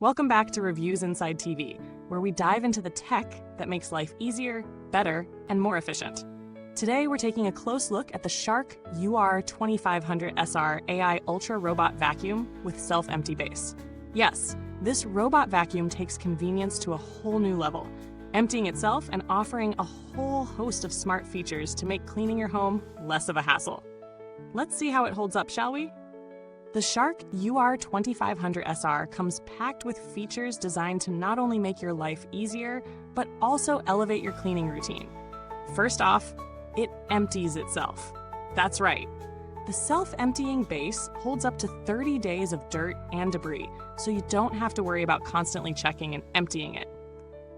Welcome back to Reviewsinsidetv, where we dive into the tech that makes life easier, better, and more efficient. Today, we're taking a close look at the Shark UR2500SR AI Ultra Robot Vacuum with self-empty base. Yes, this robot vacuum takes convenience to a whole new level, emptying itself and offering a whole host of smart features to make cleaning your home less of a hassle. Let's see how it holds up, shall we? The Shark UR2500SR comes packed with features designed to not only make your life easier, but also elevate your cleaning routine. First off, it empties itself. That's right. The self-emptying base holds up to 30 days of dirt and debris, so you don't have to worry about constantly checking and emptying it.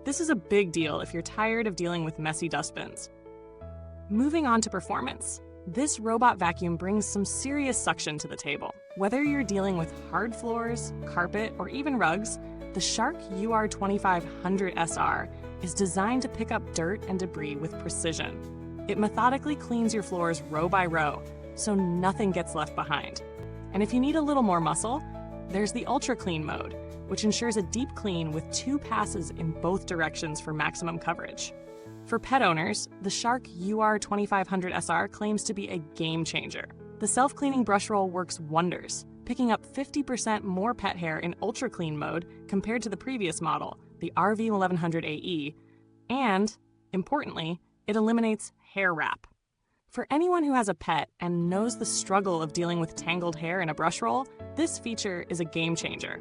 This is a big deal if you're tired of dealing with messy dustbins. Moving on to performance. This robot vacuum brings some serious suction to the table. Whether you're dealing with hard floors, carpet, or even rugs, the Shark UR2500SR is designed to pick up dirt and debris with precision. It methodically cleans your floors row by row, so nothing gets left behind. And if you need a little more muscle, there's the Ultra Clean mode, which ensures a deep clean with 2 passes in both directions for maximum coverage. For pet owners, the Shark UR2500SR claims to be a game changer. The self-cleaning brush roll works wonders, picking up 50% more pet hair in Ultra Clean mode compared to the previous model, the RV1100AE, and, importantly, it eliminates hair wrap. For anyone who has a pet and knows the struggle of dealing with tangled hair in a brush roll, this feature is a game changer.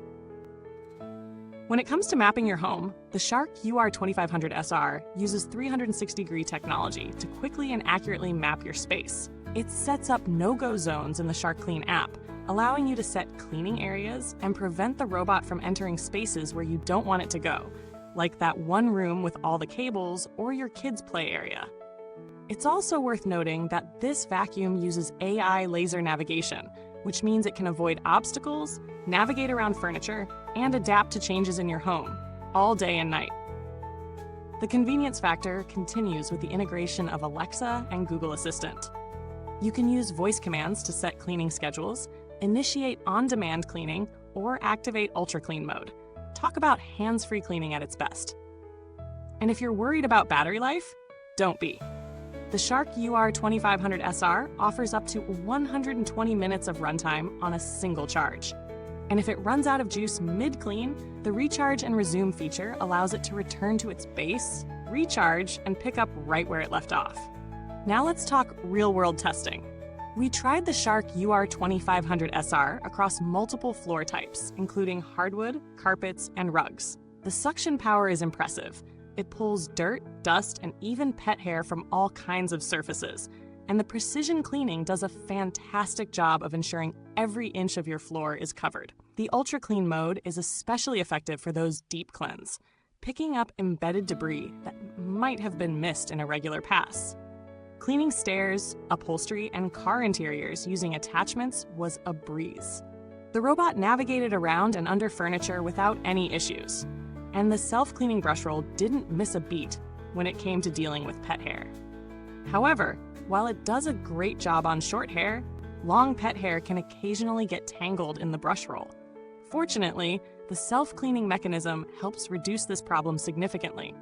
When it comes to mapping your home, the Shark UR2500SR uses 360-degree technology to quickly and accurately map your space. It sets up no-go zones in the Shark Clean app, allowing you to set cleaning areas and prevent the robot from entering spaces where you don't want it to go, like that one room with all the cables or your kids' play area. It's also worth noting that this vacuum uses AI laser navigation, which means it can avoid obstacles, navigate around furniture, and adapt to changes in your home, all day and night. The convenience factor continues with the integration of Alexa and Google Assistant. You can use voice commands to set cleaning schedules, initiate on-demand cleaning, or activate Ultra Clean mode. Talk about hands-free cleaning at its best. And if you're worried about battery life, don't be. The Shark UR2500SR offers up to 120 minutes of runtime on a single charge. And if it runs out of juice mid-clean, the Recharge and Resume feature allows it to return to its base, recharge, and pick up right where it left off. Now let's talk real-world testing. We tried the Shark UR2500SR across multiple floor types, including hardwood, carpets, and rugs. The suction power is impressive. It pulls dirt, dust, and even pet hair from all kinds of surfaces. And the precision cleaning does a fantastic job of ensuring every inch of your floor is covered. The Ultra Clean mode is especially effective for those deep cleans, picking up embedded debris that might have been missed in a regular pass. Cleaning stairs, upholstery, and car interiors using attachments was a breeze. The robot navigated around and under furniture without any issues. And the self-cleaning brush roll didn't miss a beat when it came to dealing with pet hair. However, while it does a great job on short hair, long pet hair can occasionally get tangled in the brush roll. Fortunately, the self-cleaning mechanism helps reduce this problem significantly.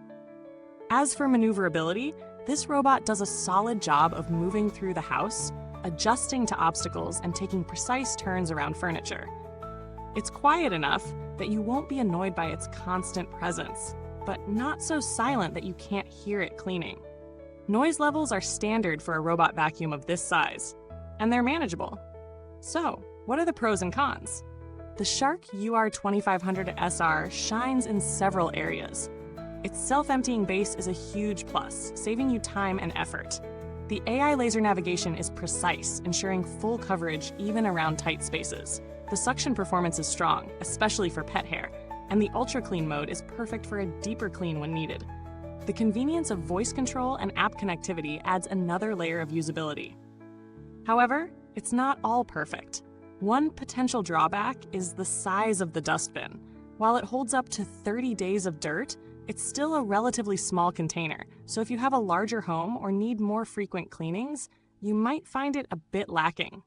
As for maneuverability, this robot does a solid job of moving through the house, adjusting to obstacles, and taking precise turns around furniture. It's quiet enough that you won't be annoyed by its constant presence, but not so silent that you can't hear it cleaning. Noise levels are standard for a robot vacuum of this size, and they're manageable. So, what are the pros and cons? The Shark UR2500SR shines in several areas. Its self-emptying base is a huge plus, saving you time and effort. The AI laser navigation is precise, ensuring full coverage even around tight spaces. The suction performance is strong, especially for pet hair, and the Ultra Clean mode is perfect for a deeper clean when needed. The convenience of voice control and app connectivity adds another layer of usability. However, it's not all perfect. One potential drawback is the size of the dustbin. While it holds up to 30 days of dirt, it's still a relatively small container, so if you have a larger home or need more frequent cleanings, you might find it a bit lacking.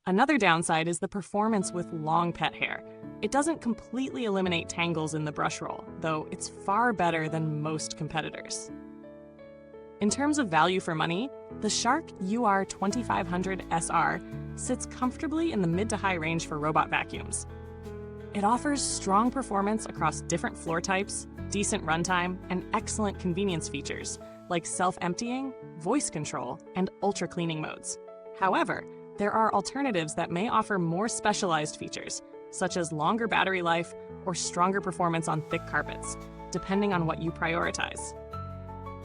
Another downside is the performance with long pet hair. It doesn't completely eliminate tangles in the brush roll, though it's far better than most competitors. In terms of value for money, the Shark UR2500SR sits comfortably in the mid to high range for robot vacuums. It offers strong performance across different floor types, decent runtime, and excellent convenience features like self-emptying, voice control, and ultra cleaning modes. However, there are alternatives that may offer more specialized features, such as longer battery life or stronger performance on thick carpets, depending on what you prioritize.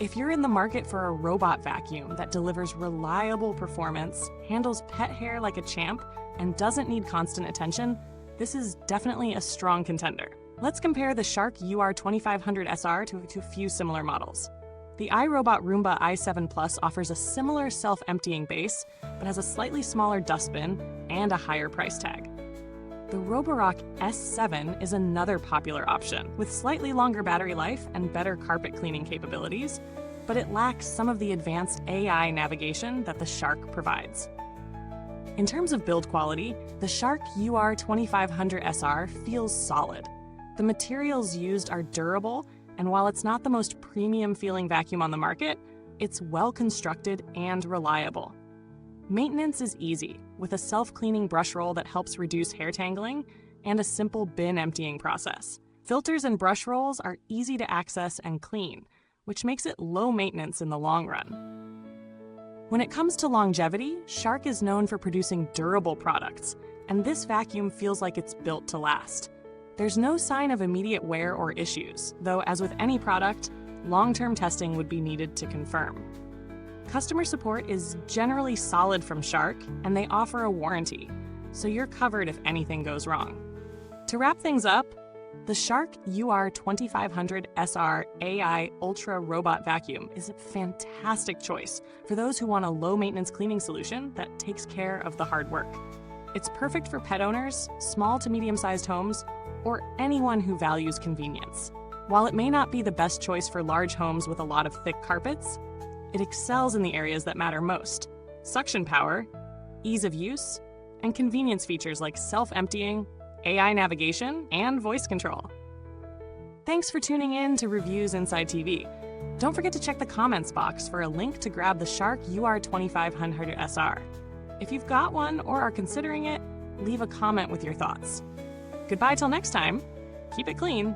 If you're in the market for a robot vacuum that delivers reliable performance, handles pet hair like a champ, and doesn't need constant attention, this is definitely a strong contender. Let's compare the Shark UR2500SR to a few similar models. The iRobot Roomba i7 Plus offers a similar self-emptying base, but has a slightly smaller dustbin and a higher price tag. The Roborock S7 is another popular option, with slightly longer battery life and better carpet cleaning capabilities, but it lacks some of the advanced AI navigation that the Shark provides. In terms of build quality, the Shark UR2500SR feels solid. The materials used are durable, and while it's not the most premium-feeling vacuum on the market, it's well-constructed and reliable. Maintenance is easy, with a self-cleaning brush roll that helps reduce hair tangling and a simple bin emptying process. Filters and brush rolls are easy to access and clean, which makes it low maintenance in the long run. When it comes to longevity, Shark is known for producing durable products, and this vacuum feels like it's built to last. There's no sign of immediate wear or issues, though as with any product, long-term testing would be needed to confirm. Customer support is generally solid from Shark, and they offer a warranty, so you're covered if anything goes wrong. To wrap things up, the Shark UR2500SR AI Ultra Robot Vacuum is a fantastic choice for those who want a low-maintenance cleaning solution that takes care of the hard work. It's perfect for pet owners, small to medium-sized homes, or anyone who values convenience. While it may not be the best choice for large homes with a lot of thick carpets, it excels in the areas that matter most: suction power, ease of use, and convenience features like self-emptying, AI navigation, and voice control. Thanks for tuning in to Reviews Inside TV. Don't forget to check the comments box for a link to grab the Shark UR2500SR. If you've got one or are considering it, leave a comment with your thoughts. Goodbye till next time. Keep it clean.